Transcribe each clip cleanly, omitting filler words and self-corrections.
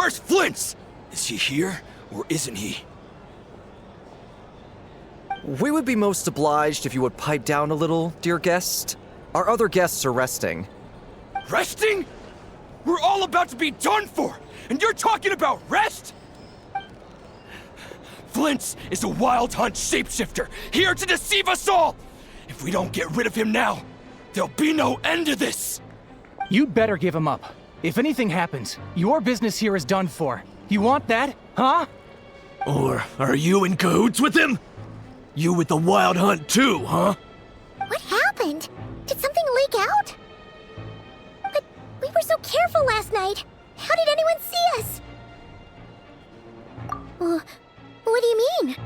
Where's Flint's? Is he here, or isn't he? We would be most obliged if you would pipe down a little, dear guest. Our other guests are resting. Resting? We're all about to be done for, and you're talking about rest? Flint's is a wild hunt shapeshifter, here to deceive us all! If we don't get rid of him now, there'll be no end to this! You'd better give him up. If anything happens, your business here is done for. You want that, huh? Or are you in cahoots with him? You with the wild hunt too, huh? What happened? Did something leak out? But we were so careful last night. How did anyone see us? What do you mean?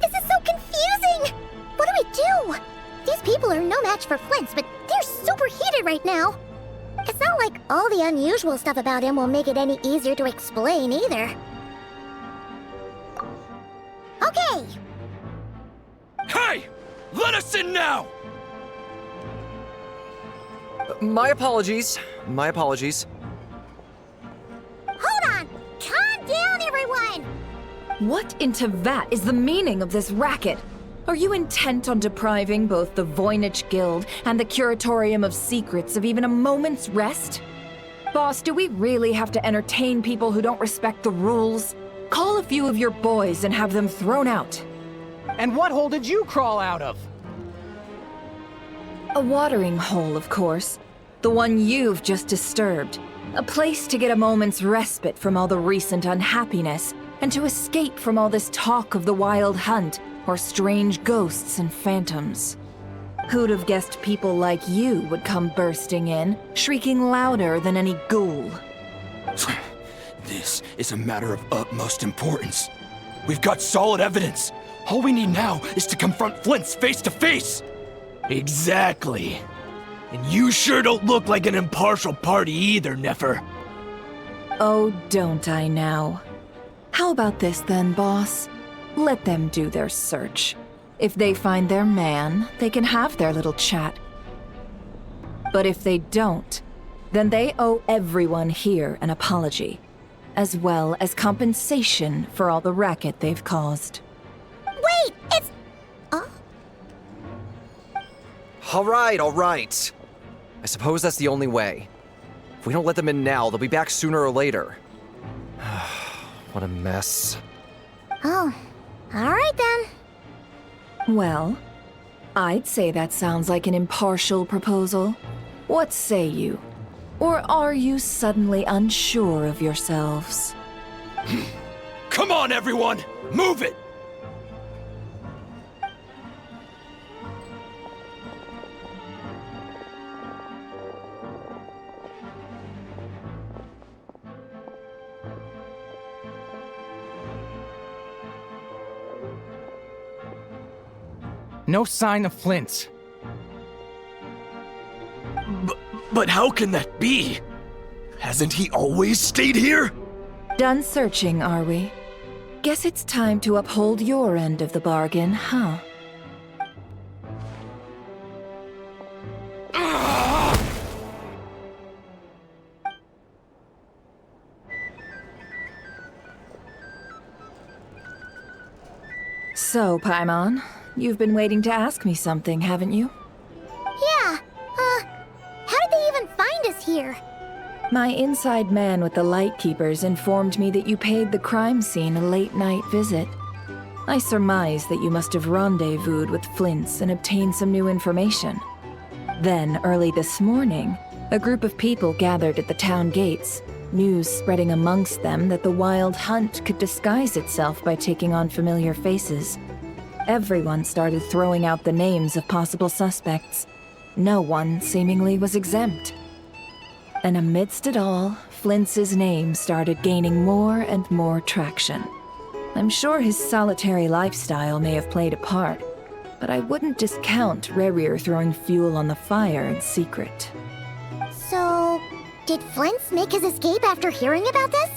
This is so confusing! What do we do? These people are no match for Flint's, but they're super heated right now. It's not like all the unusual stuff about him will make it any easier to explain either. Okay! Hey! Let us in now! My apologies. My apologies. Hold on! Calm down, everyone! What in Tevat is the meaning of this racket? Are you intent on depriving both the Voynich Guild and the Curatorium of Secrets of even a moment's rest? Boss, do we really have to entertain people who don't respect the rules? Call a few of your boys and have them thrown out. And what hole did you crawl out of? A watering hole, of course. The one you've just disturbed. A place to get a moment's respite from all the recent unhappiness, and to escape from all this talk of the wild hunt, or strange ghosts and phantoms. Who'd have guessed people like you would come bursting in, shrieking louder than any ghoul? This is a matter of utmost importance. We've got solid evidence. All we need now is to confront Flint's face to face. Exactly. And you sure don't look like an impartial party either, Nefer. Oh, don't I now? How about this then, boss? Let them do their search. If they find their man, they can have their little chat. But if they don't, then they owe everyone here an apology, as well as compensation for all the racket they've caused. Wait, it's... All right. I suppose that's the only way. If we don't let them in now, they'll be back sooner or later. What a mess. Oh, alright then. Well, I'd say that sounds like an impartial proposal. What say you? Or are you suddenly unsure of yourselves? Come on, everyone! Move it! No sign of Flint's. But how can that be? Hasn't he always stayed here? Done searching, are we? Guess it's time to uphold your end of the bargain, huh? So, Paimon, you've been waiting to ask me something, haven't you? Yeah, how did they even find us here? My inside man with the Lightkeepers informed me that you paid the crime scene a late-night visit. I surmise that you must have rendezvoused with Flint's and obtained some new information. Then, early this morning, a group of people gathered at the town gates, news spreading amongst them that the wild hunt could disguise itself by taking on familiar faces. Everyone started throwing out the names of possible suspects. No one, seemingly, was exempt. And amidst it all, Flint's name started gaining more and more traction. I'm sure his solitary lifestyle may have played a part, but I wouldn't discount Rerir throwing fuel on the fire in secret. So, did Flint's make his escape after hearing about this?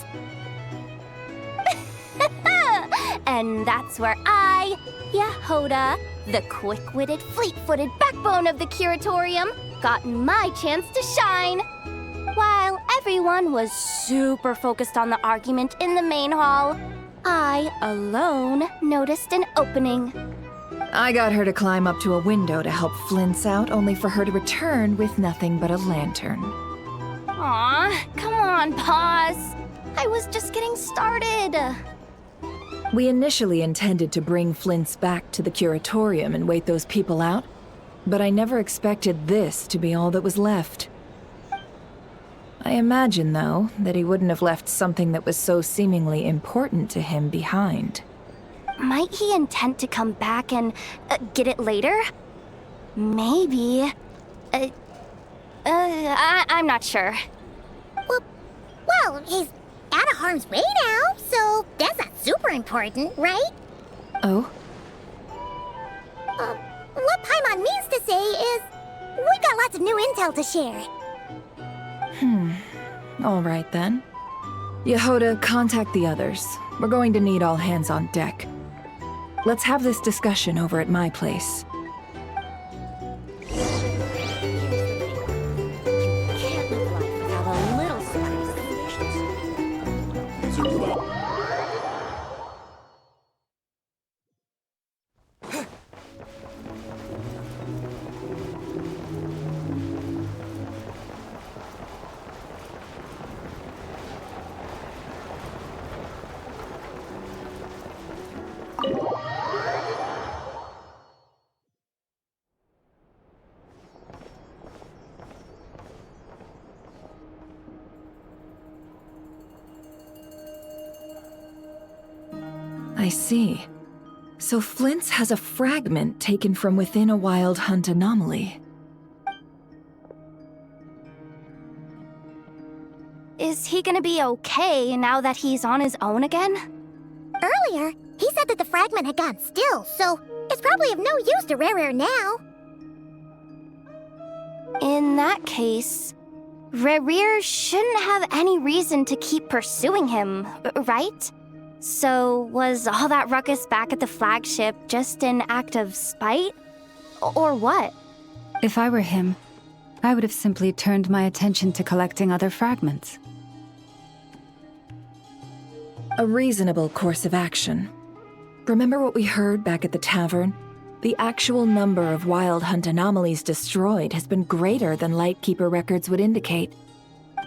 And that's where I, Yehoda, the quick-witted, fleet-footed backbone of the Curatorium, got my chance to shine. While everyone was super focused on the argument in the main hall, I alone noticed an opening. I got her to climb up to a window to help Flint's out, only for her to return with nothing but a lantern. Aw, come on, pause. I was just getting started. We initially intended to bring Flint's back to the curatorium and wait those people out, but I never expected this to be all that was left. I imagine, though, that he wouldn't have left something that was so seemingly important to him behind. Might he intend to come back and get it later? Maybe. I'm not sure. Well, he's out of harm's way now, so that's not super important, right? Oh? What Paimon means to say is, we got lots of new intel to share. All right then. Yehoda, contact the others. We're going to need all hands on deck. Let's have this discussion over at my place. Can't live life without a little spice. I see. So Flint's has a fragment taken from within a Wild Hunt anomaly. Is he gonna be okay now that he's on his own again? Earlier, he said that the fragment had gone still, so it's probably of no use to Rare now. In that case, Rerir shouldn't have any reason to keep pursuing him, right? So was all that ruckus back at the flagship just an act of spite? Or what? If I were him, I would have simply turned my attention to collecting other fragments. A reasonable course of action. Remember what we heard back at the tavern? The actual number of Wild Hunt anomalies destroyed has been greater than Lightkeeper records would indicate.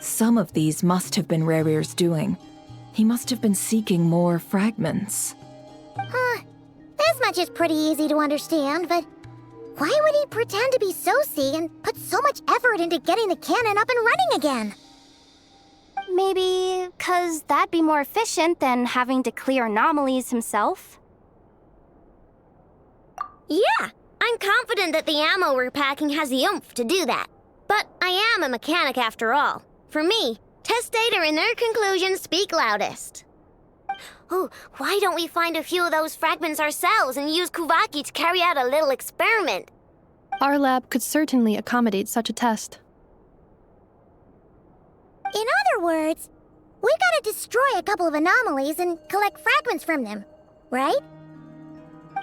Some of these must have been Rerir's doing. He must have been seeking more fragments. This much is pretty easy to understand, but why would he pretend to be Soci and put so much effort into getting the cannon up and running again? Maybe 'cause that'd be more efficient than having to clear anomalies himself? Yeah, I'm confident that the ammo we're packing has the oomph to do that. But I am a mechanic after all. For me, test data and their conclusions speak loudest. Oh, why don't we find a few of those fragments ourselves and use Kuvaki to carry out a little experiment? Our lab could certainly accommodate such a test. In other words, we gotta destroy a couple of anomalies and collect fragments from them, right?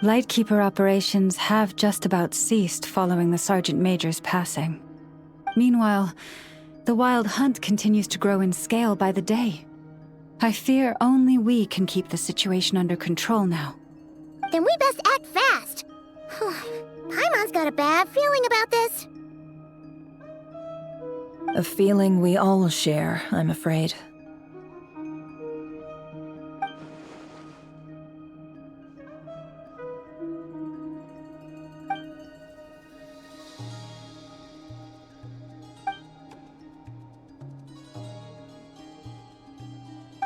Lightkeeper operations have just about ceased following the Sergeant Major's passing. Meanwhile, the Wild Hunt continues to grow in scale by the day. I fear only we can keep the situation under control now. Then we best act fast. Paimon's got a bad feeling about this. A feeling we all share, I'm afraid.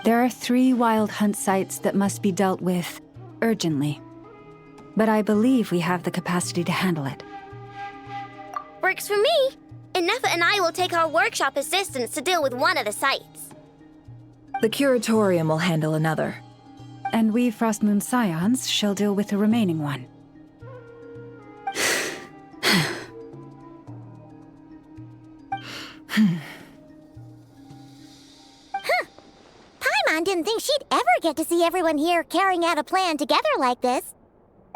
There are 3 Wild Hunt sites that must be dealt with urgently. But I believe we have the capacity to handle it. Works for me. Nefa and I will take our workshop assistants to deal with one of the sites. The curatorium will handle another. And we Frostmoon Scions shall deal with the remaining one. Paimon didn't think she'd ever get to see everyone here carrying out a plan together like this.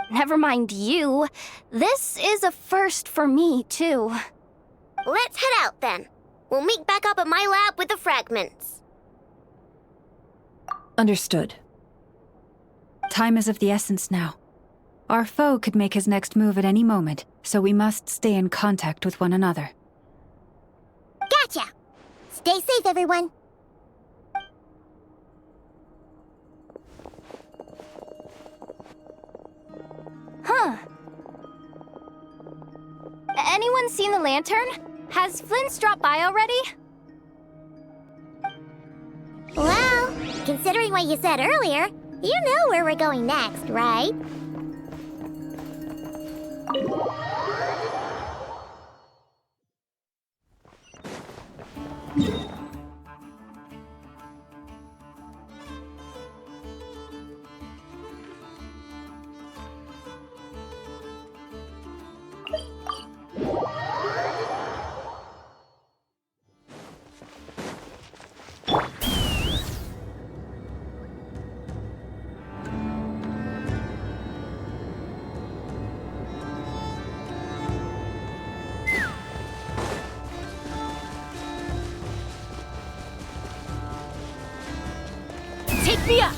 Never mind you. This is a first for me, too. Let's head out then. We'll meet back up at my lab with the fragments. Understood. Time is of the essence now. Our foe could make his next move at any moment, so we must stay in contact with one another. Gotcha! Stay safe, everyone. Huh. Anyone seen the lantern? Has Flint's dropped by already? Well, considering what you said earlier, you know where we're going next, right? Take me up!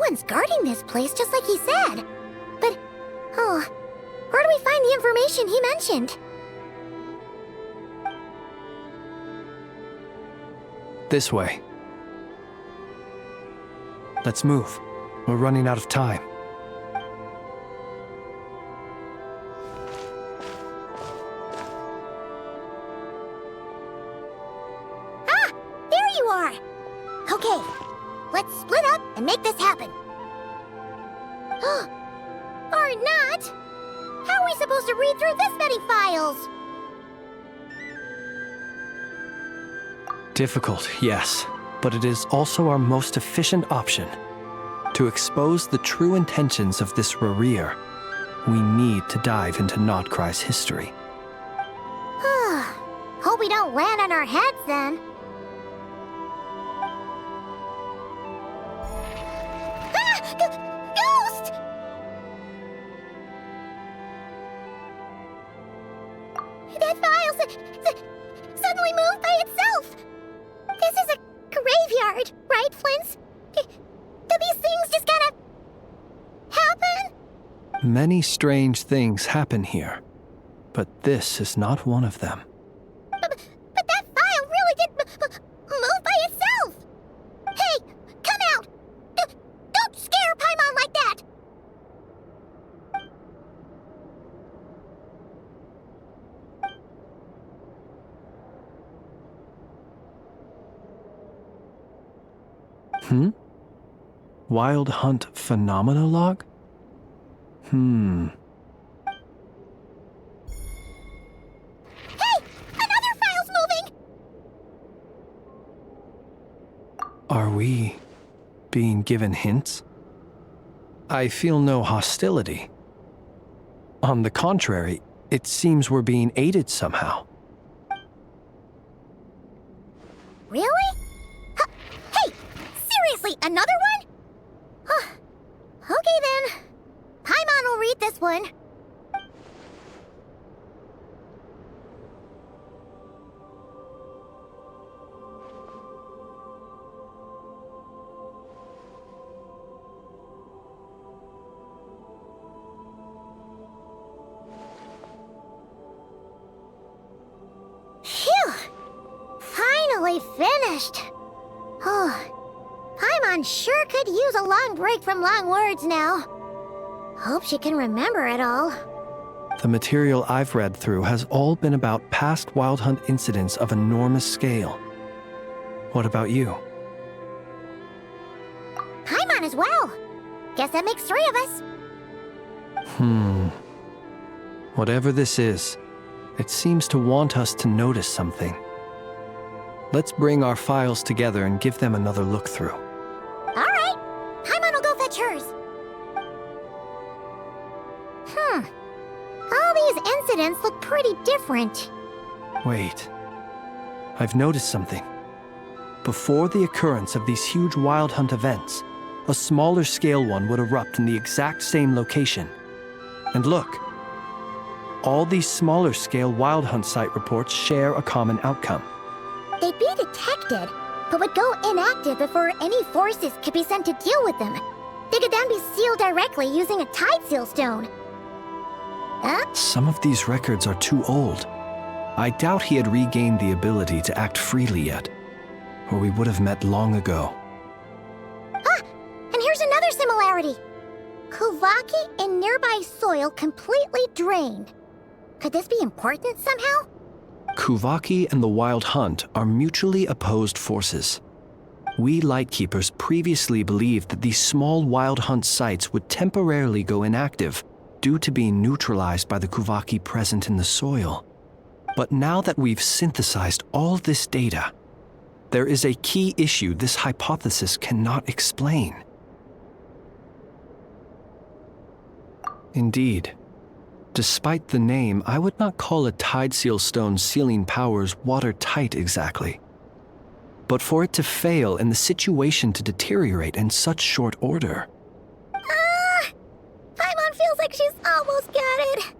Someone's guarding this place just like he said. But, where do we find the information he mentioned? This way. Let's move. We're running out of time. Ah! There you are! Okay, let's split up and make this happen. Or not! How are we supposed to read through this many files? Difficult, yes, but it is also our most efficient option. To expose the true intentions of this Rerir, we need to dive into Notcry's history. Hope we don't land on our heads then. Ghost! That file suddenly moved by itself. This is a graveyard, right, Flint? Do these things just kind of happen? Many strange things happen here, but this is not one of them. But that file really did move by itself! Hey, come out! Don't scare Paimon like that! Wild Hunt Phenomenologue? Hey! Another file's moving! Are we being given hints? I feel no hostility. On the contrary, it seems we're being aided somehow. Really? Hey! Seriously, another one? Okay then. Paimon will read this one. Phew! Finally finished. Oh, Paimon sure could use a long break from long words now. Hope she can remember it all. The material I've read through has all been about past Wild Hunt incidents of enormous scale. What about you? Paimon as well. Guess that makes 3 of us. Whatever this is, it seems to want us to notice something. Let's bring our files together and give them another look through. All right. Paimon will go fetch hers. All these incidents look pretty different. Wait. I've noticed something. Before the occurrence of these huge Wild Hunt events, a smaller scale one would erupt in the exact same location. And look, all these smaller scale Wild Hunt site reports share a common outcome. They'd be detected, but would go inactive before any forces could be sent to deal with them. They could then be sealed directly using a tide seal stone. Huh? Some of these records are too old. I doubt he had regained the ability to act freely yet, or we would have met long ago. Ah! And here's another similarity. Kuvaki and nearby soil completely drained. Could this be important somehow? Kuvaki and the Wild Hunt are mutually opposed forces. We Lightkeepers previously believed that these small Wild Hunt sites would temporarily go inactive due to being neutralized by the Kuvaki present in the soil. But now that we've synthesized all this data, there is a key issue this hypothesis cannot explain. Indeed. Despite the name, I would not call a tide seal stone's sealing powers watertight exactly. But for it to fail and the situation to deteriorate in such short order... Paimon feels like she's almost got it.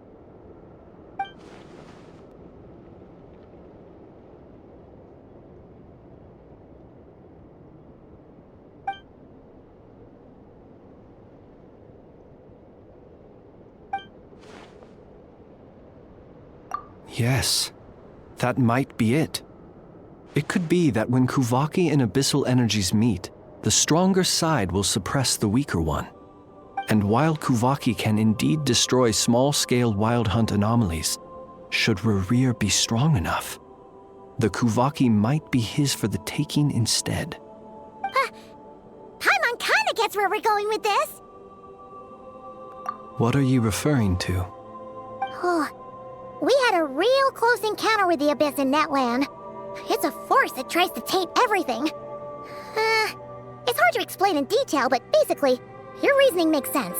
Yes, that might be it. It could be that when Kuvaki and Abyssal energies meet, the stronger side will suppress the weaker one. And while Kuvaki can indeed destroy small-scale Wild Hunt anomalies, should Rerir be strong enough, the Kuvaki might be his for the taking instead. Paimon kinda gets where we're going with this. What are you referring to? We had a real close encounter with the Abyss in Netland. It's a force that tries to taint everything. It's hard to explain in detail, but basically, your reasoning makes sense.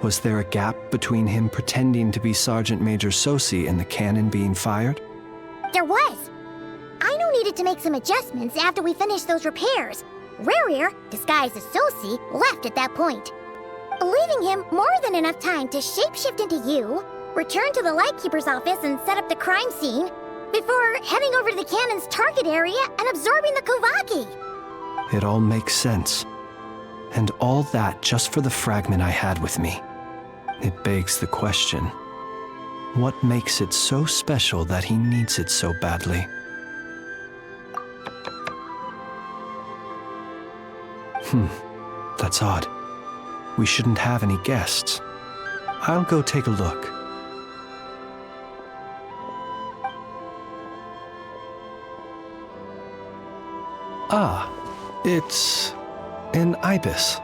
Was there a gap between him pretending to be Sergeant Major Sosi and the cannon being fired? There was. Aino needed to make some adjustments after we finished those repairs. Rerir, disguised as Sosi, left at that point, leaving him more than enough time to shapeshift into you, return to the Lightkeeper's office and set up the crime scene, before heading over to the cannon's target area and absorbing the Kuvaki. It all makes sense. And all that just for the fragment I had with me. It begs the question, what makes it so special that he needs it so badly? That's odd. We shouldn't have any guests. I'll go take a look. Ah, it's An ibis.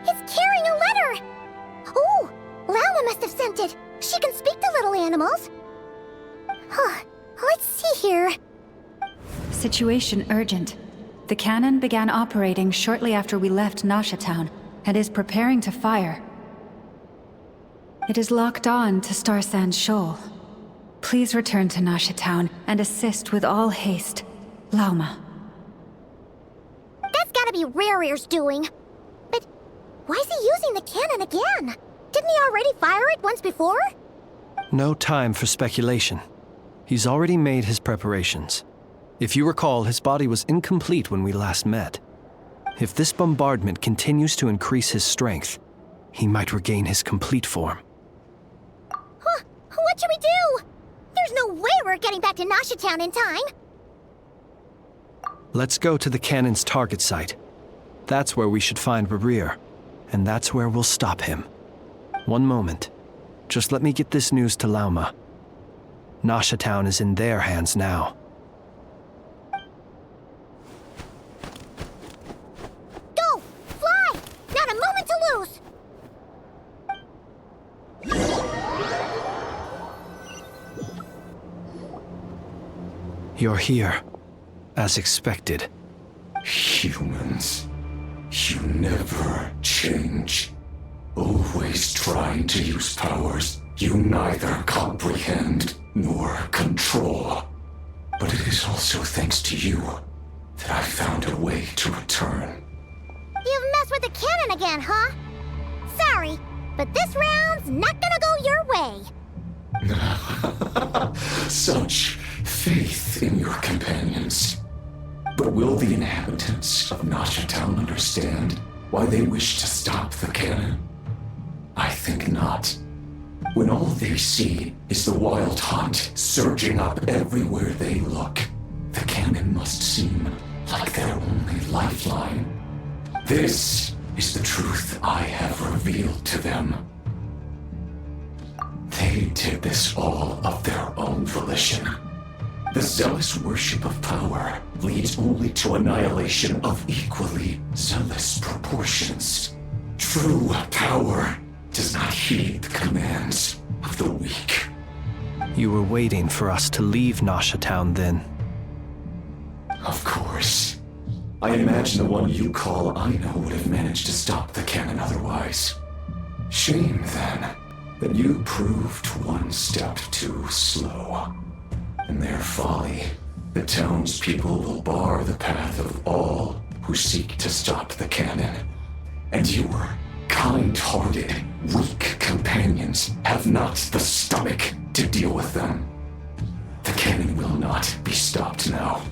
It's carrying a letter! Oh, Lala must have sent it. She can speak to little animals. Huh. Let's see here. Situation urgent. The cannon began operating shortly after we left Nasha Town and is preparing to fire. It is locked on to Star Sand Shoal. Please return to Nasha Town and assist with all haste. Lauma. That's gotta be Rare's doing. But why is he using the cannon again? Didn't he already fire it once before? No time for speculation. He's already made his preparations. If you recall, his body was incomplete when we last met. If this bombardment continues to increase his strength, he might regain his complete form. Huh? What should we do? There's no way we're getting back to Nasha Town in time. Let's go to the cannon's target site. That's where we should find Rare, and that's where we'll stop him. One moment. Just let me get this news to Lauma. Nasha Town is in their hands now. Go! Fly! Not a moment to lose! You're here, as expected. Humans, you never change. Always trying to use powers you neither comprehend nor control. But it is also thanks to you that I found a way to return. You've messed with the cannon again, huh? Sorry, but this round's not gonna go your way. Such faith in your companions. But will the inhabitants of Nasha Town understand why they wish to stop the cannon? I think not. When all they see is the wild hunt surging up everywhere they look, the cannon must seem like their only lifeline. This is the truth I have revealed to them. They did this all of their own volition. The zealous worship of power leads only to annihilation of equally zealous proportions. True power does not heed the commands of the weak. You were waiting for us to leave Nasha Town then. Of course. I imagine the one you call Aina would have managed to stop the cannon otherwise. Shame, then, that you proved one step too slow. In their folly, the townspeople will bar the path of all who seek to stop the cannon. And your kind-hearted, weak companions have not the stomach to deal with them. The cannon will not be stopped now.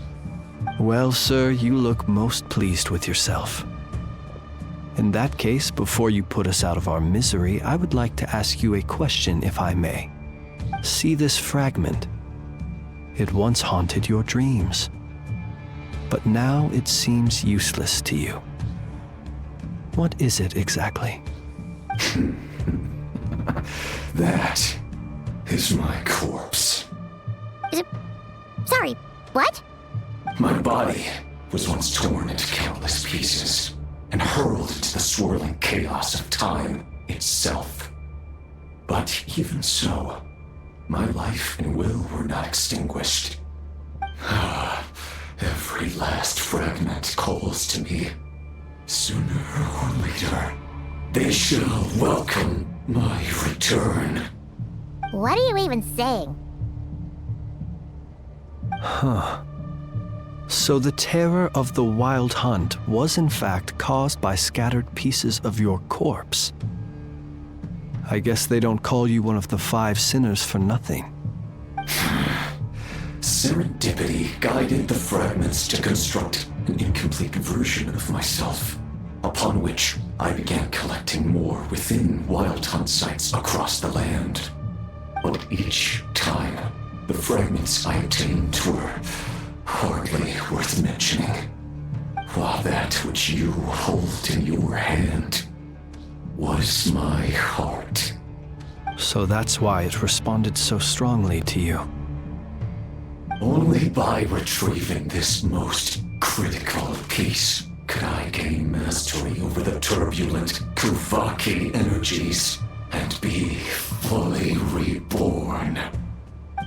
Well, sir, you look most pleased with yourself. In that case, before you put us out of our misery, I would like to ask you a question, if I may. See this fragment? It once haunted your dreams, but now it seems useless to you. What is it exactly? That is my corpse. Sorry, what? My body was once torn into countless pieces and hurled into the swirling chaos of time itself. But even so, my life and will were not extinguished. Every last fragment calls to me. Sooner or later, they shall welcome my return. What are you even saying? Huh. So the terror of the Wild Hunt was in fact caused by scattered pieces of your corpse. I guess they don't call you one of the 5 sinners for nothing. Serendipity guided the fragments to construct an incomplete version of myself, upon which I began collecting more within Wild Hunt sites across the land. But each time, the fragments I obtained were hardly worth mentioning, while that which you hold in your hand was my heart. So that's why it responded so strongly to you. Only by retrieving this most critical piece could I gain mastery over the turbulent Kuvaki energies and be fully reborn.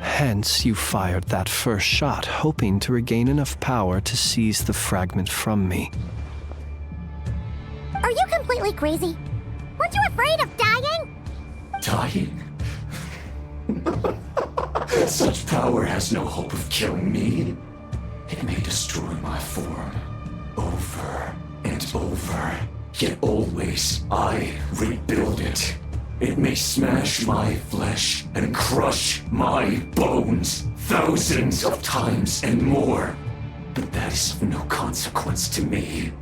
Hence, you fired that first shot, hoping to regain enough power to seize the fragment from me. Are you completely crazy? Weren't you afraid of dying? Dying? Such power has no hope of killing me. It may destroy my form over and over, yet always I rebuild it. It may smash my flesh and crush my bones thousands of times and more, but that is of no consequence to me.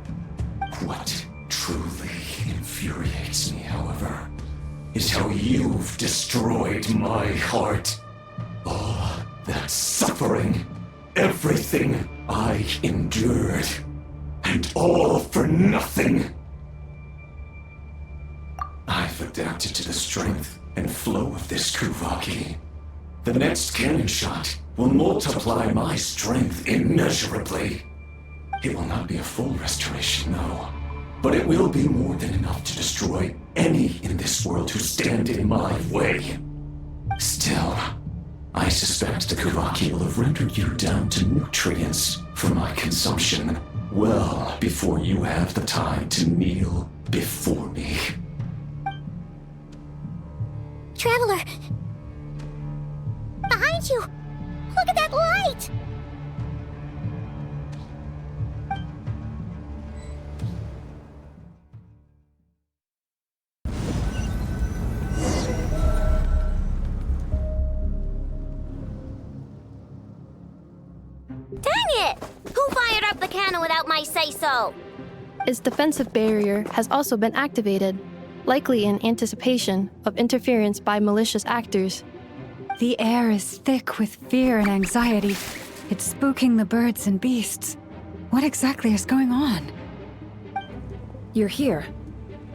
What truly infuriates me, however, is how you've destroyed my heart. All that suffering, everything I endured, and all for nothing. I've adapted to the strength and flow of this Kuvaki. The next cannon shot will multiply my strength immeasurably. It will not be a full restoration, though, but it will be more than enough to destroy any in this world who stand in my way. Still, I suspect the Kuvaki will have rendered you down to nutrients for my consumption well before you have the time to kneel before me. Traveler! Behind you! Look at that light! Dang it! Who fired up the cannon without my say-so? Its defensive barrier has also been activated, likely in anticipation of interference by malicious actors. The air is thick with fear and anxiety. It's spooking the birds and beasts. What exactly is going on? You're here.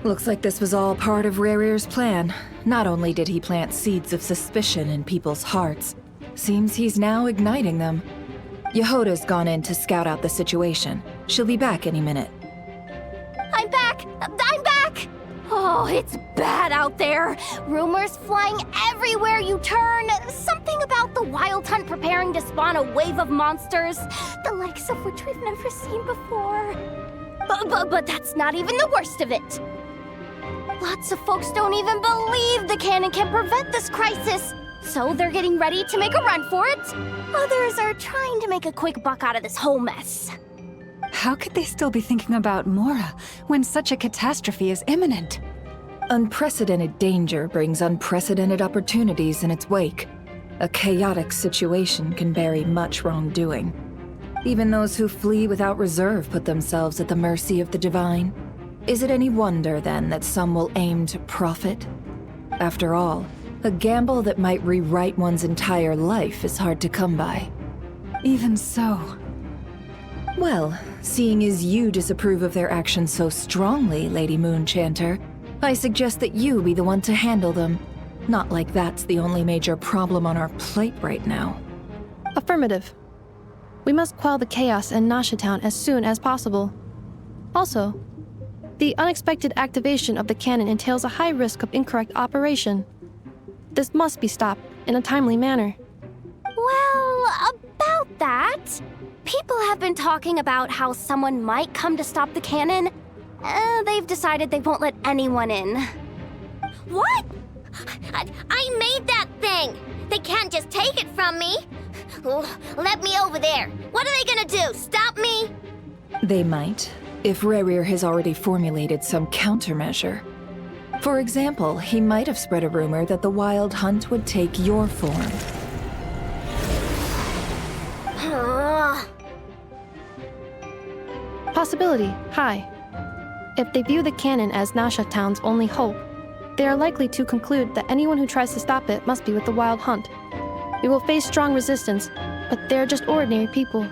Looks like this was all part of Rerir's plan. Not only did he plant seeds of suspicion in people's hearts, seems he's now igniting them. Yehoda's gone in to scout out the situation. She'll be back any minute. I'm back! I'm back! Oh, it's bad out there. Rumors flying everywhere you turn. Something about the Wild Hunt preparing to spawn a wave of monsters, the likes of which we've never seen before. But that's not even the worst of it. Lots of folks don't even believe the cannon can prevent this crisis, so they're getting ready to make a run for it. Others are trying to make a quick buck out of this whole mess. How could they still be thinking about Mora when such a catastrophe is imminent? Unprecedented danger brings unprecedented opportunities in its wake. A chaotic situation can bury much wrongdoing. Even those who flee without reserve put themselves at the mercy of the divine. Is it any wonder, then, that some will aim to profit? After all, a gamble that might rewrite one's entire life is hard to come by. Even so. Well, seeing as you disapprove of their actions so strongly, Lady Moonchanter, I suggest that you be the one to handle them. Not like that's the only major problem on our plate right now. Affirmative. We must quell the chaos in Nasha Town as soon as possible. Also, the unexpected activation of the cannon entails a high risk of incorrect operation. This must be stopped in a timely manner. Well, about that, people have been talking about how someone might come to stop the cannon. They've decided they won't let anyone in. What? I made that thing! They can't just take it from me! Oh, let me over there! What are they gonna do? Stop me? They might, if Rerir has already formulated some countermeasure. For example, he might have spread a rumor that the Wild Hunt would take your form. Possibility high. If they view the cannon as Nasha Town's only hope, they are likely to conclude that anyone who tries to stop it must be with the Wild Hunt. We will face strong resistance, but they're just ordinary people.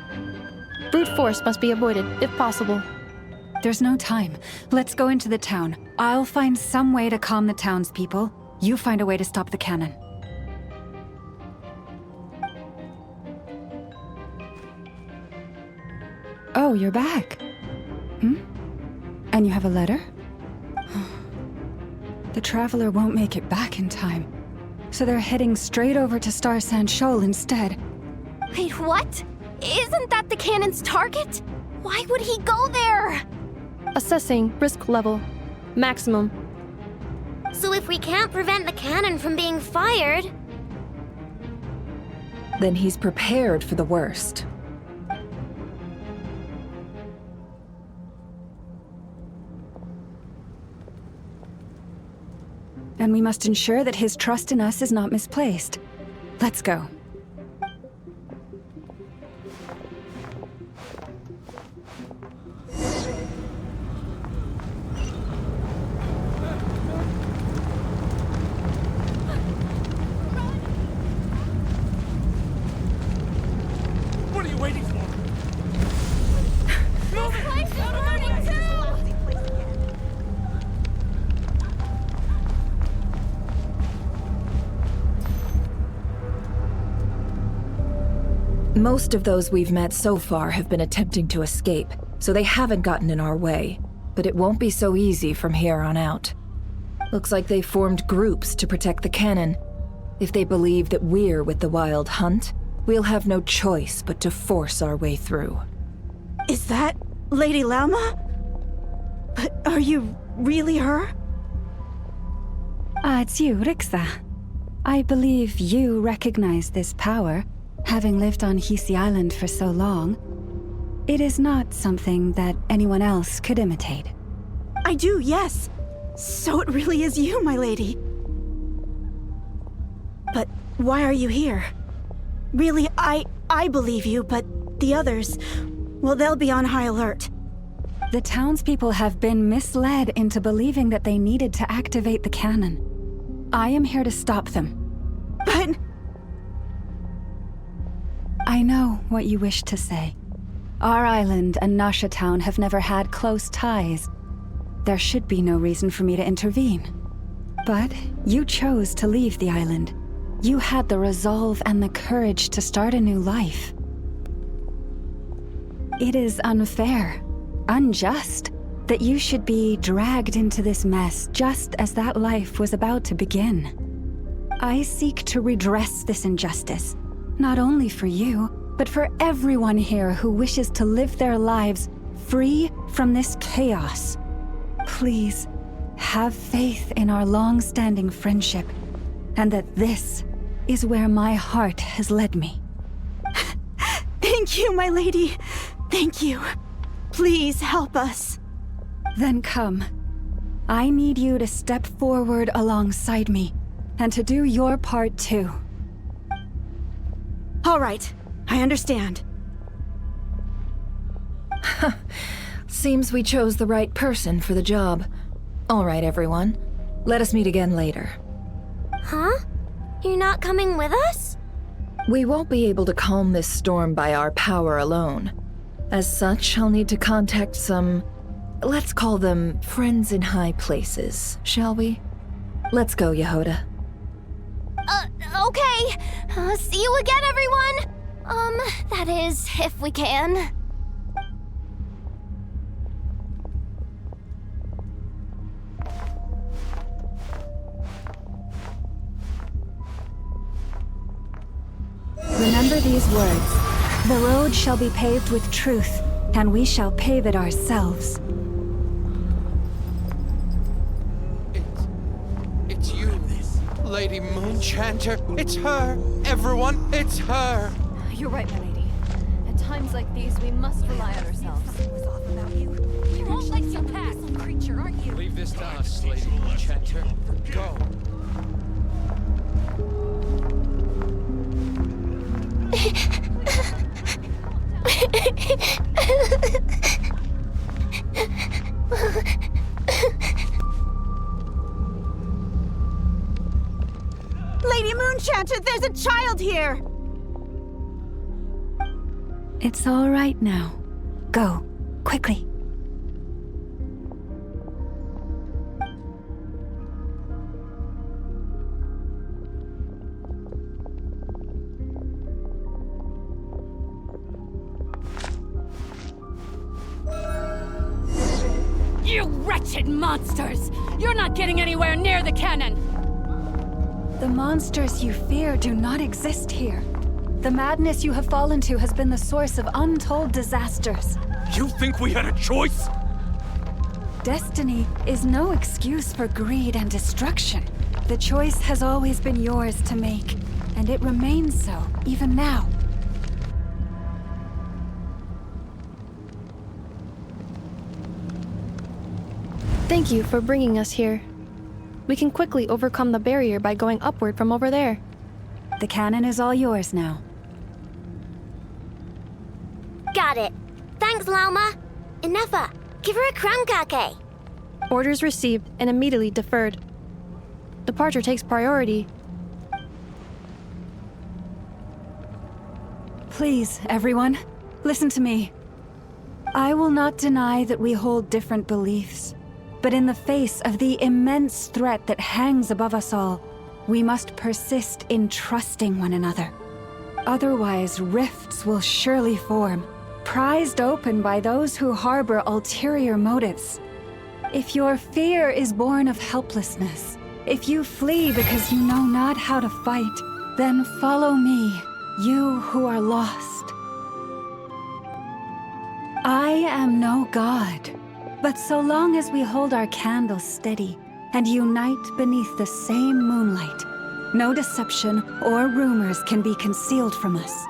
Brute force must be avoided, if possible. There's no time. Let's go into the town. I'll find some way to calm the townspeople. You find a way to stop the cannon. Oh, you're back. And you have a letter? The Traveler won't make it back in time, so they're heading straight over to Star Sand Shoal instead. Wait, what? Isn't that the cannon's target? Why would he go there? Assessing risk level. Maximum. So if we can't prevent the cannon from being fired... Then he's prepared for the worst. And we must ensure that his trust in us is not misplaced. Let's go. What are you waiting for? This place is burning too! Most of those we've met so far have been attempting to escape, so they haven't gotten in our way. But it won't be so easy from here on out. Looks like they formed groups to protect the cannon. If they believe that we're with the Wild Hunt, we'll have no choice but to force our way through. Is that Lady Lauma? But are you really her? It's you, Rixa. I believe you recognize this power, having lived on Hisi Island for so long. It is not something that anyone else could imitate. I do, yes. So it really is you, my lady. But why are you here? Really, I believe you, but the others, well, they'll be on high alert. The townspeople have been misled into believing that they needed to activate the cannon. I am here to stop them. But... I know what you wish to say. Our island and Nasha Town have never had close ties. There should be no reason for me to intervene. But you chose to leave the island. You had the resolve and the courage to start a new life. It is unfair, unjust, that you should be dragged into this mess just as that life was about to begin. I seek to redress this injustice, not only for you, but for everyone here who wishes to live their lives free from this chaos. Please, have faith in our long-standing friendship, and that this is where my heart has led me. Thank you, my lady. Thank you. Please help us. Then come. I need you to step forward alongside me, and to do your part too. All right, I understand. Seems we chose the right person for the job. All right, everyone. Let us meet again later. Huh? You're not coming with us? We won't be able to calm this storm by our power alone. As such, I'll need to contact some... let's call them friends in high places, shall we? Let's go, Yehoda. Okay. See you again, everyone! That is, if we can. Remember these words. The road shall be paved with truth, and we shall pave it ourselves. It's you, Lady Moonchanter. It's her. Everyone, it's her. You're right, my lady. At times like these, we must rely on ourselves. Something was off about you. You won't like some past creature, aren't you? Leave this to us, Lady Moonchanter. Go. Lady Moonchanter, there's a child here! It's all right now. Go, quickly. You wretched monsters! You're not getting anywhere near the cannon! The monsters you fear do not exist here. The madness you have fallen to has been the source of untold disasters. You think we had a choice? Destiny is no excuse for greed and destruction. The choice has always been yours to make, and it remains so, even now. Thank you for bringing us here. We can quickly overcome the barrier by going upward from over there. The cannon is all yours now. Got it. Thanks, Lauma. Enough. Give her a crumb cake. Orders received and immediately deferred. Departure takes priority. Please, everyone, listen to me. I will not deny that we hold different beliefs, but in the face of the immense threat that hangs above us all, we must persist in trusting one another. Otherwise, rifts will surely form, prized open by those who harbor ulterior motives. If your fear is born of helplessness, if you flee because you know not how to fight, then follow me, you who are lost. I am no god, but so long as we hold our candles steady and unite beneath the same moonlight, no deception or rumors can be concealed from us.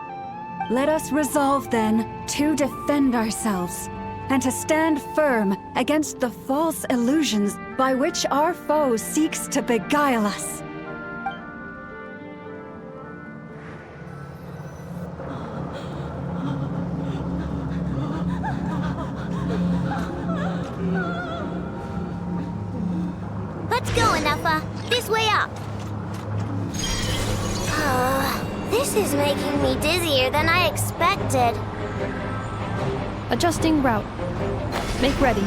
Let us resolve, then, to defend ourselves, and to stand firm against the false illusions by which our foe seeks to beguile us. Let's go, Enough. This way up. This is making me dizzier than I expected. Adjusting route. Make ready.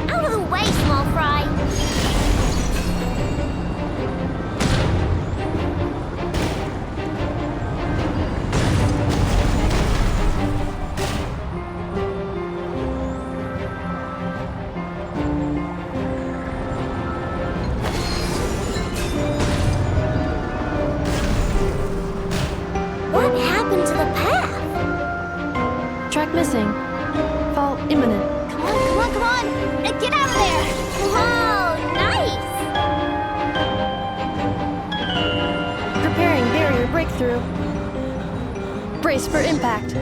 Out of the way, small fry. What happened to the path? Track missing. Fall imminent. Come on, come on, come on! Get out of there! Whoa, nice! Preparing barrier breakthrough. Brace for impact.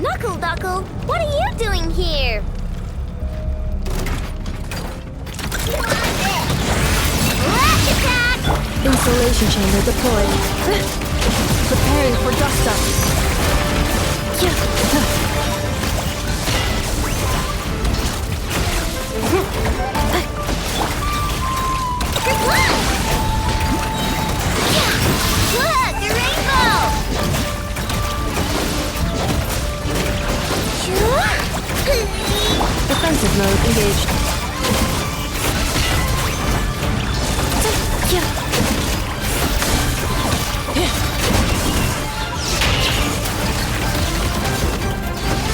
Knuckle Duckle, what are you doing here? Lash attack! Insulation chamber deployed. Preparing for dust up. Good luck! Look, a rainbow! Defensive mode engaged.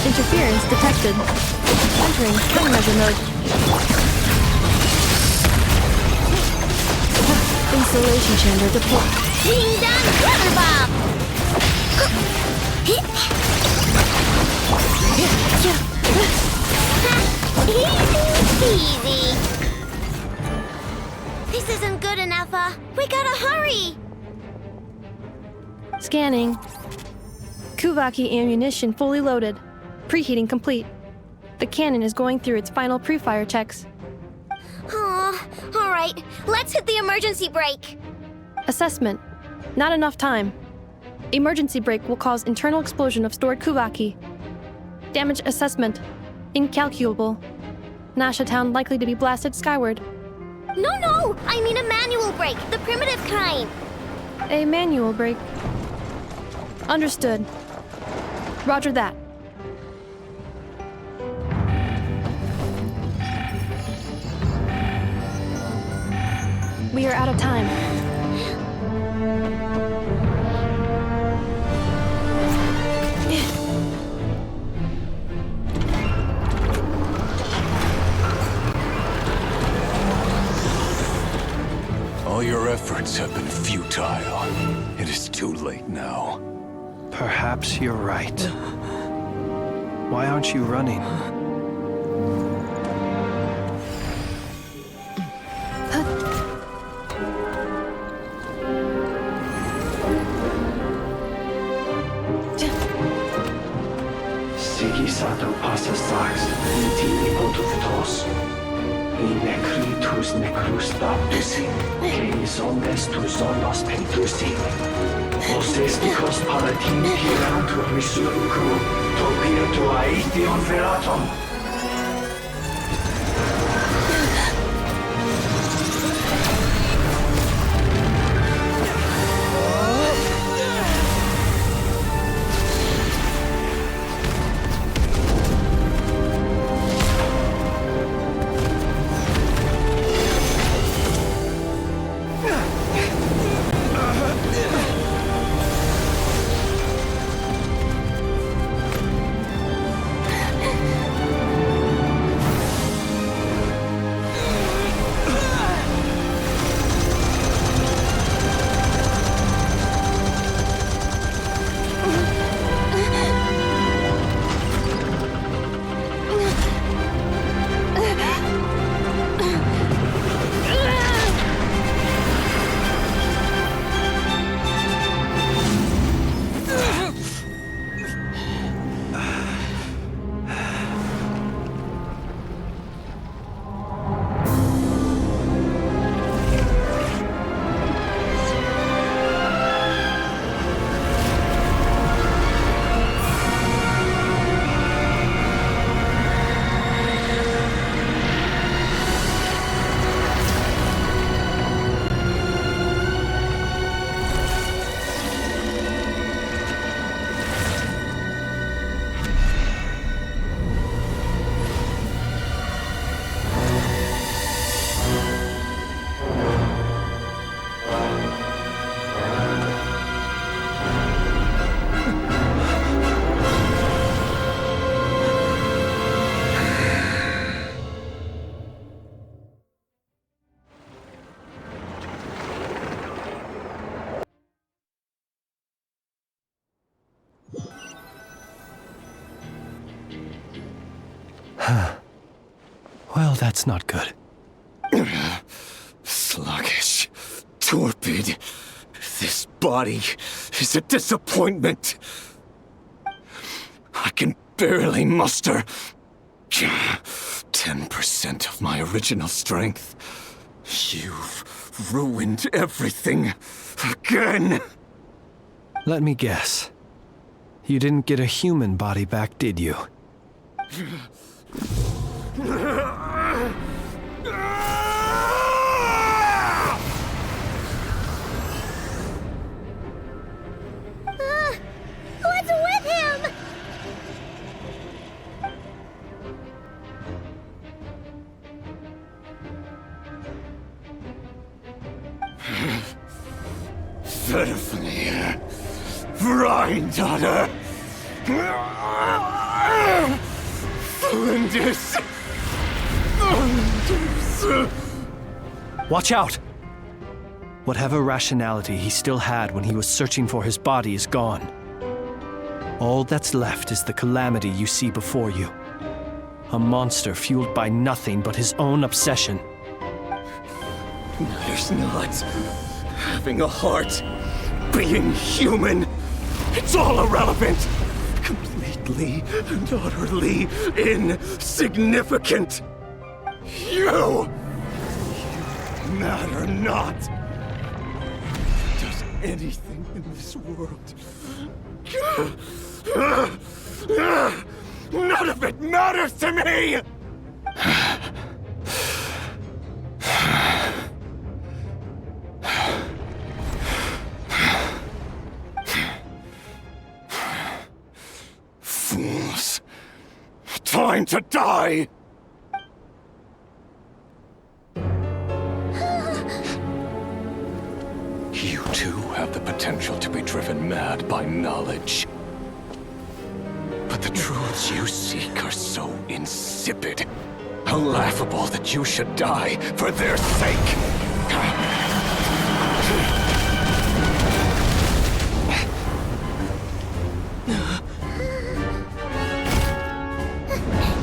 Interference detected. Entering countermeasure mode. Insulation chamber deployed. Ding dong rubber bomb! Easy. This isn't good enough. We gotta hurry. Scanning. Kuvaki ammunition fully loaded. Preheating complete. The cannon is going through its final pre-fire checks. Oh, all right. Let's hit the emergency brake. Assessment. Not enough time. Emergency brake will cause internal explosion of stored Kuvaki. Damage assessment. Incalculable. Nasha Town likely to be blasted skyward. No! I mean a manual brake, the primitive kind. A manual brake. Understood. Roger that. We are out of time. All your efforts have been futile. It is too late now. Perhaps you're right. Why aren't you running? Sigisato passa sax, intimi potuftos. Necritus necrus baptusi, cenis omnes tu zonos pentusi. Osesticos palatin pirantur risurcu, topirtu aethion veratum. Well, that's not good. Sluggish. Torpid. This body is a disappointment. I can barely muster 10% of my original strength. You've ruined everything again. Let me guess. You didn't get a human body back, did you? What's with him? Verfnir. Rheindaughter. Flinders. Watch out! Whatever rationality he still had when he was searching for his body is gone. All that's left is the calamity you see before you. A monster fueled by nothing but his own obsession. Matters not. Having a heart. Being human. It's all irrelevant. Completely and utterly insignificant. You mad or not, does anything in this world. None of it matters to me! Fools. Time to die! You too have the potential to be driven mad by knowledge. But the truths you seek are so insipid, laughable that you should die for their sake.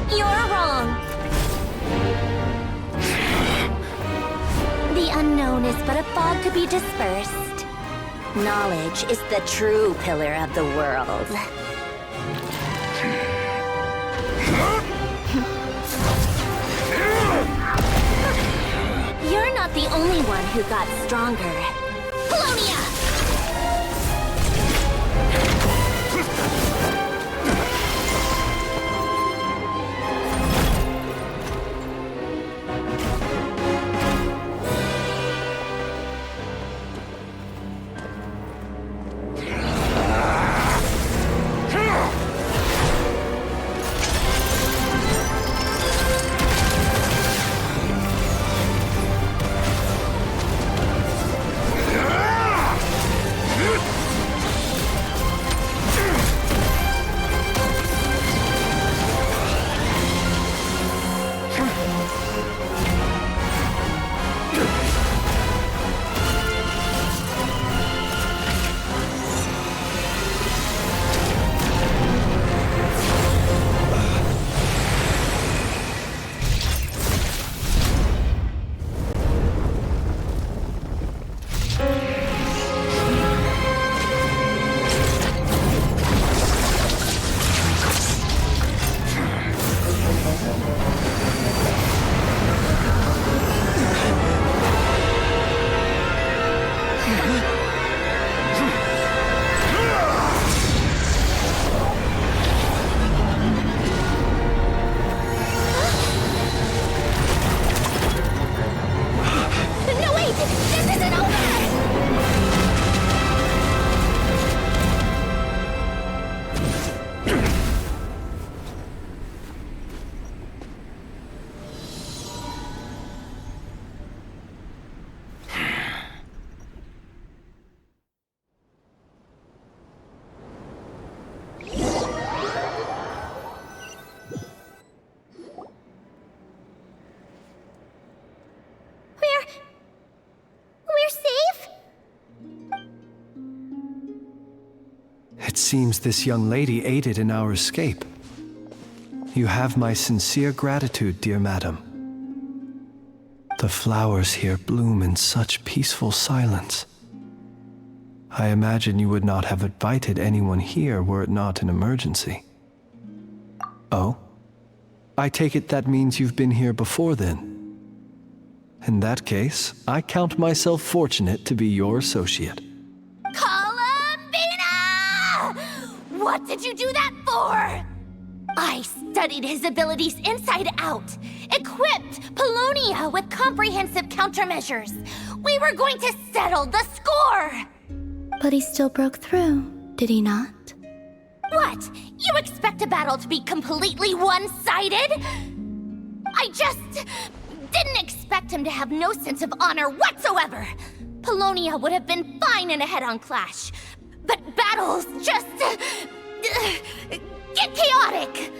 You're wrong. The unknown is but a fog to be dispersed. Knowledge is the true pillar of the world. You're not the only one who got stronger. Polonia! It seems this young lady aided in our escape. You have my sincere gratitude, dear madam. The flowers here bloom in such peaceful silence. I imagine you would not have invited anyone here were it not an emergency. Oh? I take it that means you've been here before then. In that case, I count myself fortunate to be your associate. What did you do that for? I studied his abilities inside out, equipped Polonia with comprehensive countermeasures. We were going to settle the score! But he still broke through, did he not? What? You expect a battle to be completely one-sided? I just didn't expect him to have no sense of honor whatsoever. Polonia would have been fine in a head-on clash, but battles just get chaotic.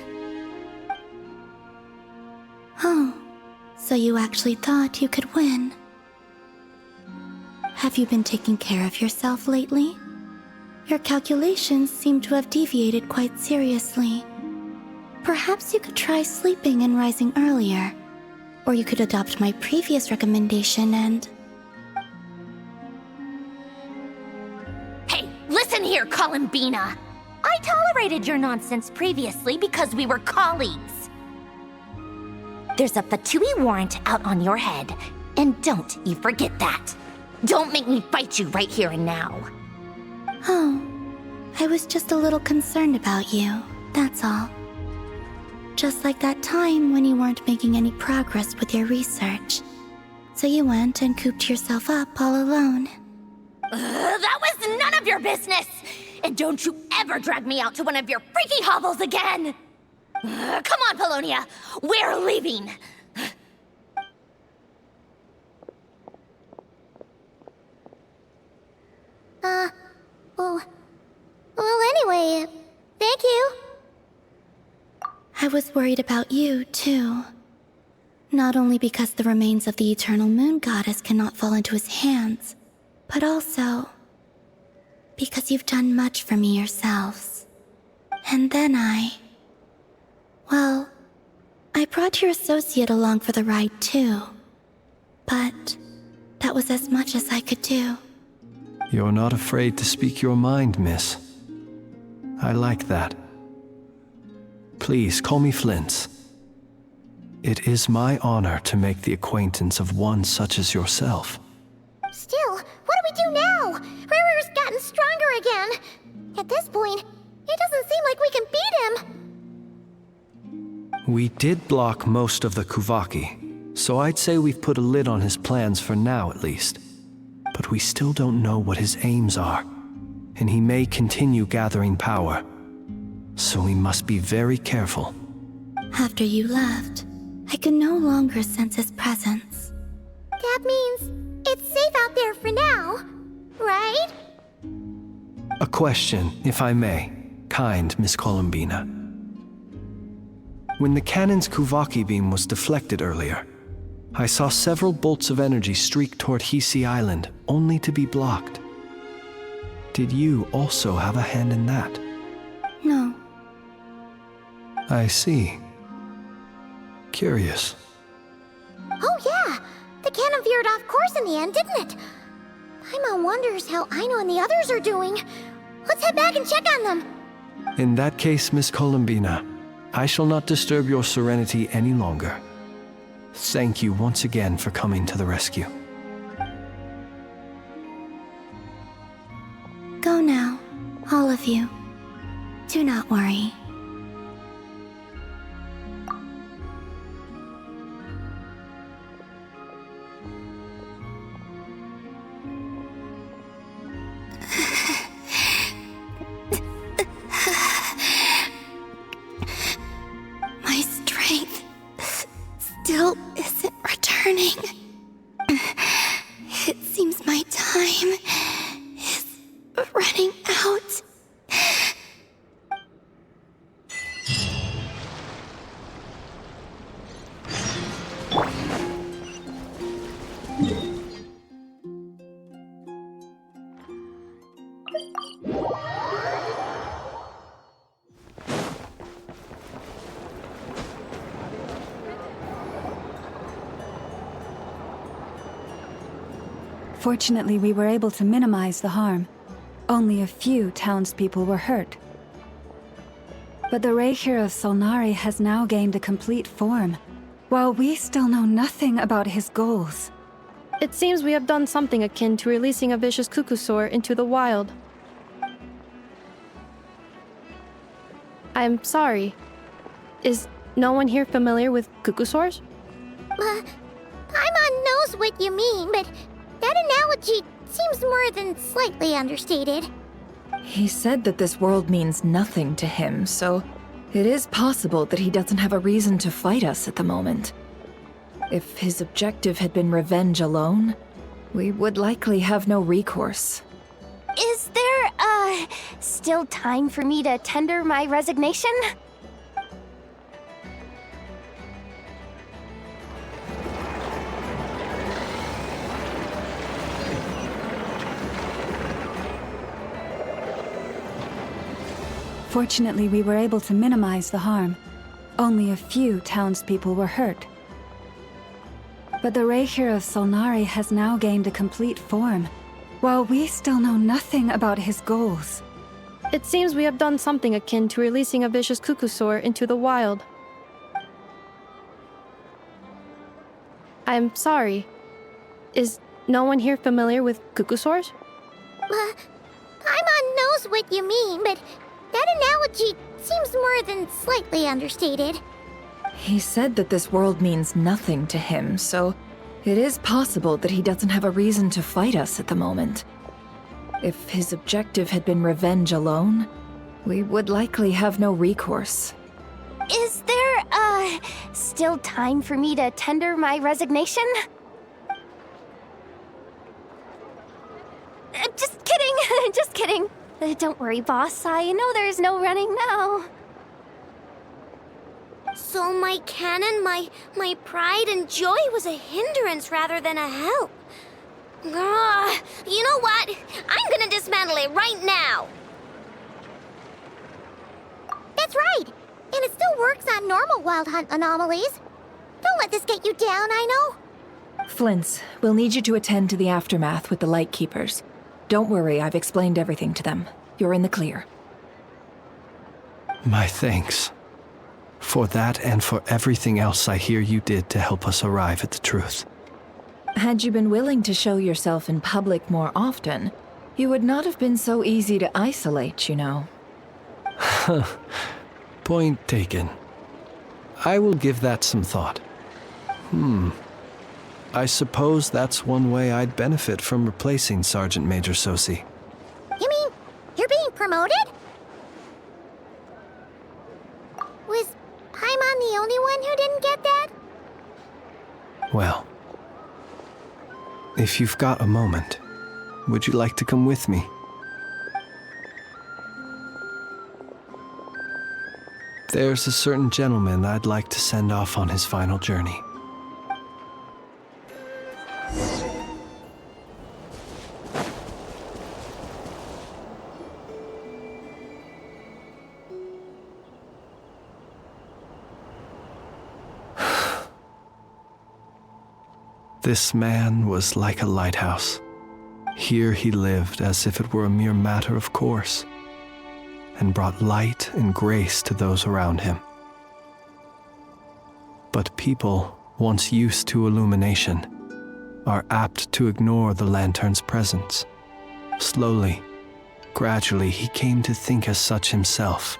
Oh, so you actually thought you could win. Have you been taking care of yourself lately? Your calculations seem to have deviated quite seriously. Perhaps you could try sleeping and rising earlier. Or you could adopt my previous recommendation and... Hey, listen here, Columbina! I tolerated your nonsense previously because we were colleagues. There's a Fatui warrant out on your head. And don't you forget that. Don't make me fight you right here and now. Oh, I was just a little concerned about you, that's all. Just like that time when you weren't making any progress with your research. So you went and cooped yourself up all alone. That was none of your business! And don't you ever drag me out to one of your freaky hovels again! Come on, Polonia! We're leaving! Well, anyway, thank you. I was worried about you, too. Not only because the remains of the Eternal Moon Goddess cannot fall into his hands, but also because you've done much for me yourselves. And then well, I brought your associate along for the ride, too. But that was as much as I could do. You're not afraid to speak your mind, miss. I like that. Please call me Flint. It is my honor to make the acquaintance of one such as yourself. Still, what do we do now? Rare's gotten stronger again. At this point, it doesn't seem like we can beat him. We did block most of the Kuvaki, so I'd say we've put a lid on his plans for now at least. But we still don't know what his aims are, and he may continue gathering power. So we must be very careful. After you left, I could no longer sense his presence. That means it's safe out there for now, right? A question, if I may, kind Miss Columbina. When the cannon's Kuvaki beam was deflected earlier, I saw several bolts of energy streak toward Hisi Island, only to be blocked. Did you also have a hand in that? No. I see. Curious. Oh yeah! The cannon veered off course in the end, didn't it? Paimon wonders how Aino and the others are doing. Let's head back and check on them. In that case, Miss Columbina, I shall not disturb your serenity any longer. Thank you once again for coming to the rescue. Go now, all of you. Do not worry. My strength still isn't returning. It seems my time is running out. Fortunately, we were able to minimize the harm. Only a few townspeople were hurt. But the Reikir of Solnari has now gained a complete form, while we still know nothing about his goals. It seems we have done something akin to releasing a vicious Kukusaur into the wild. I'm sorry. Is no one here familiar with Kukusaurs? Paimon knows what you mean, but that analogy seems more than slightly understated. He said that this world means nothing to him, so it is possible that he doesn't have a reason to fight us at the moment. If his objective had been revenge alone, we would likely have no recourse. Is there, still time for me to tender my resignation? Fortunately, we were able to minimize the harm. Only a few townspeople were hurt. But the Reikir of Solnari has now gained a complete form, while we still know nothing about his goals. It seems we have done something akin to releasing a vicious Kukusaur into the wild. I'm sorry. Is no one here familiar with Kukusaurs? Paimon knows what you mean, but that analogy seems more than slightly understated. He said that this world means nothing to him, so it is possible that he doesn't have a reason to fight us at the moment. If his objective had been revenge alone, we would likely have no recourse. Is there, still time for me to tender my resignation? Just kidding, just kidding. Don't worry, boss. I know there's no running now. So my cannon, my pride and joy was a hindrance rather than a help. You know what? I'm gonna dismantle it right now. That's right. And it still works on normal Wild Hunt anomalies. Don't let this get you down, I know. Flint's, we'll need you to attend to the aftermath with the Lightkeepers. Don't worry, I've explained everything to them. You're in the clear. My thanks. For that and for everything else I hear you did to help us arrive at the truth. Had you been willing to show yourself in public more often, you would not have been so easy to isolate, you know. Point taken. I will give that some thought. I suppose that's one way I'd benefit from replacing Sergeant Major Sosi. You mean you're being promoted? Was Paimon the only one who didn't get that? Well, if you've got a moment, would you like to come with me? There's a certain gentleman I'd like to send off on his final journey. This man was like a lighthouse. Here he lived as if it were a mere matter of course, and brought light and grace to those around him. But people, once used to illumination, are apt to ignore the lantern's presence. Slowly, gradually, he came to think as such himself.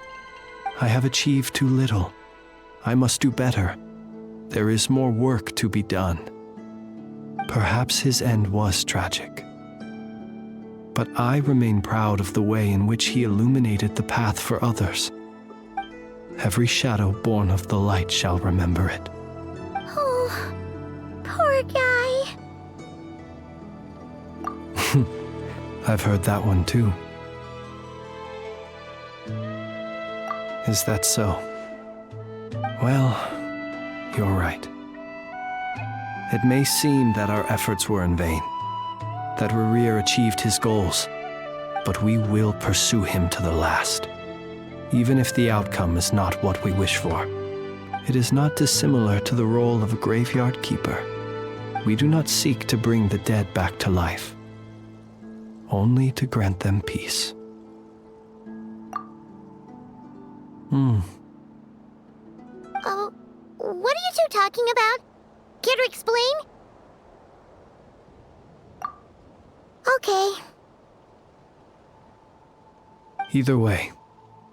I have achieved too little. I must do better. There is more work to be done. Perhaps his end was tragic. But I remain proud of the way in which he illuminated the path for others. Every shadow born of the light shall remember it. Oh, poor guy. I've heard that one too. Is that so? Well, you're right. It may seem that our efforts were in vain, that Rerir achieved his goals, but we will pursue him to the last, even if the outcome is not what we wish for. It is not dissimilar to the role of a graveyard keeper. We do not seek to bring the dead back to life, only to grant them peace. Oh, what are you two talking about? Care to explain? Okay. Either way,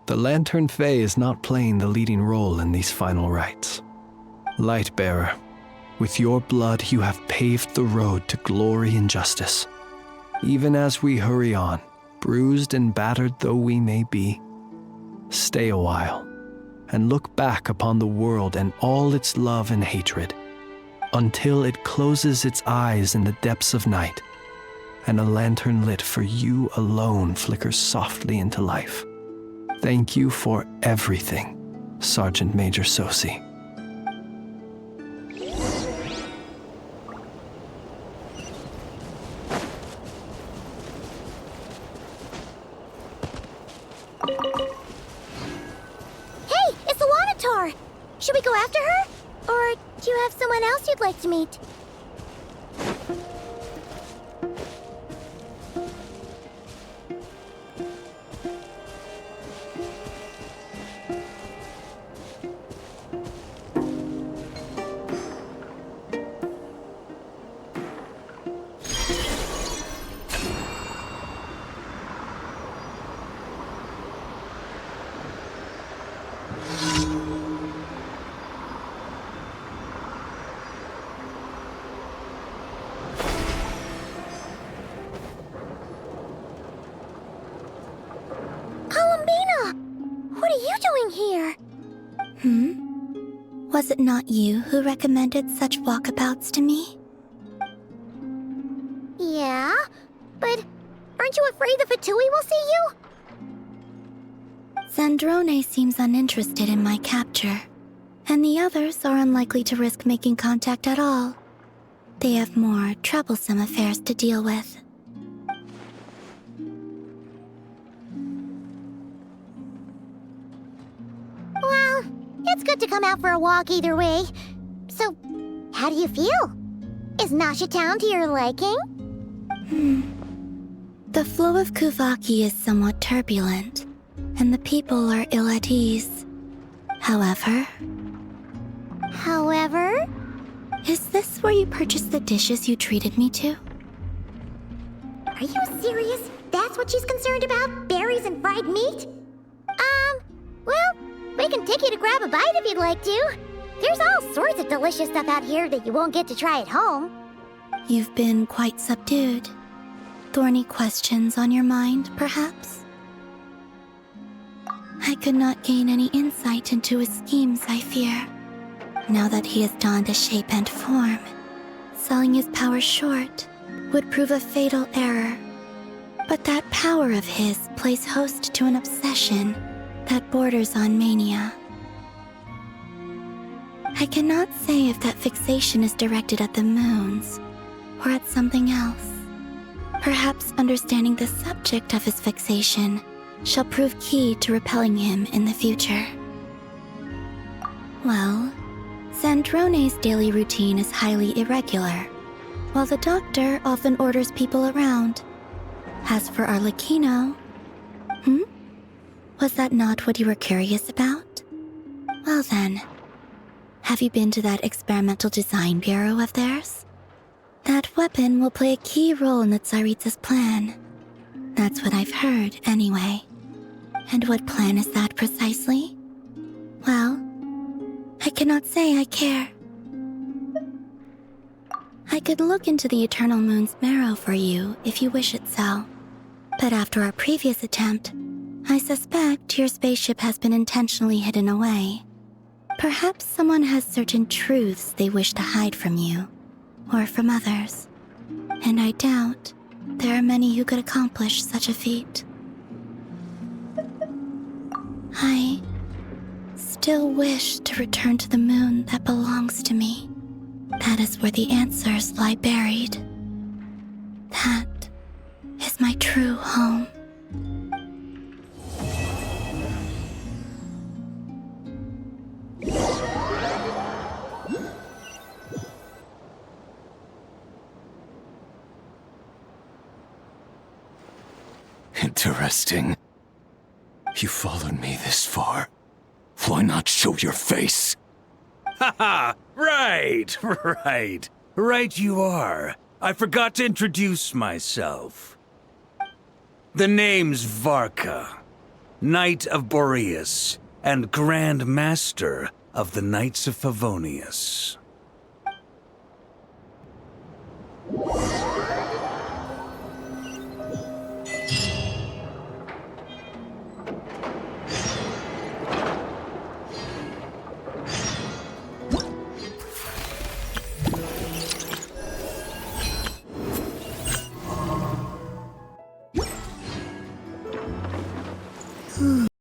the Lantern Fae is not playing the leading role in these final rites. Lightbearer, with your blood you have paved the road to glory and justice. Even as we hurry on, bruised and battered though we may be, stay a while and look back upon the world and all its love and hatred, until it closes its eyes in the depths of night, and a lantern lit for you alone flickers softly into life. Thank you for everything, Sergeant Major Sosi. Hey, it's the Wanator! Should we go after her? Or do you have someone else you'd like to meet? Was it not you who recommended such walkabouts to me? Yeah, but aren't you afraid the Fatui will see you? Zandrone seems uninterested in my capture, and the others are unlikely to risk making contact at all. They have more troublesome affairs to deal with. Well, it's good to come out for a walk either way. So, how do you feel? Is Nasha Town to your liking? The flow of Kuvaki is somewhat turbulent, and the people are ill at ease. However? Is this where you purchased the dishes you treated me to? Are you serious? That's what she's concerned about? Berries and fried meat? Well, we can take you to grab a bite if you'd like to. There's all sorts of delicious stuff out here that you won't get to try at home. You've been quite subdued. Thorny questions on your mind, perhaps? I could not gain any insight into his schemes, I fear. Now that he has donned a shape and form, selling his power short would prove a fatal error. But that power of his plays host to an obsession that borders on mania. I cannot say if that fixation is directed at the moons or at something else. Perhaps understanding the subject of his fixation shall prove key to repelling him in the future. Well, Zandrone's daily routine is highly irregular, while the doctor often orders people around. As for Arlecchino... Was that not what you were curious about? Well then, have you been to that experimental design bureau of theirs? That weapon will play a key role in the Tsaritsa's plan. That's what I've heard, anyway. And what plan is that precisely? Well, I cannot say I care. I could look into the Eternal Moon's marrow for you if you wish it so. But after our previous attempt, I suspect your spaceship has been intentionally hidden away. Perhaps someone has certain truths they wish to hide from you, or from others. And I doubt there are many who could accomplish such a feat. I still wish to return to the moon that belongs to me. That is where the answers lie buried. That is my true home. Interesting. You followed me this far. Why not show your face? Haha! Right! Right you are. I forgot to introduce myself. The name's Varka, Knight of Boreas, and Grand Master of the Knights of Favonius.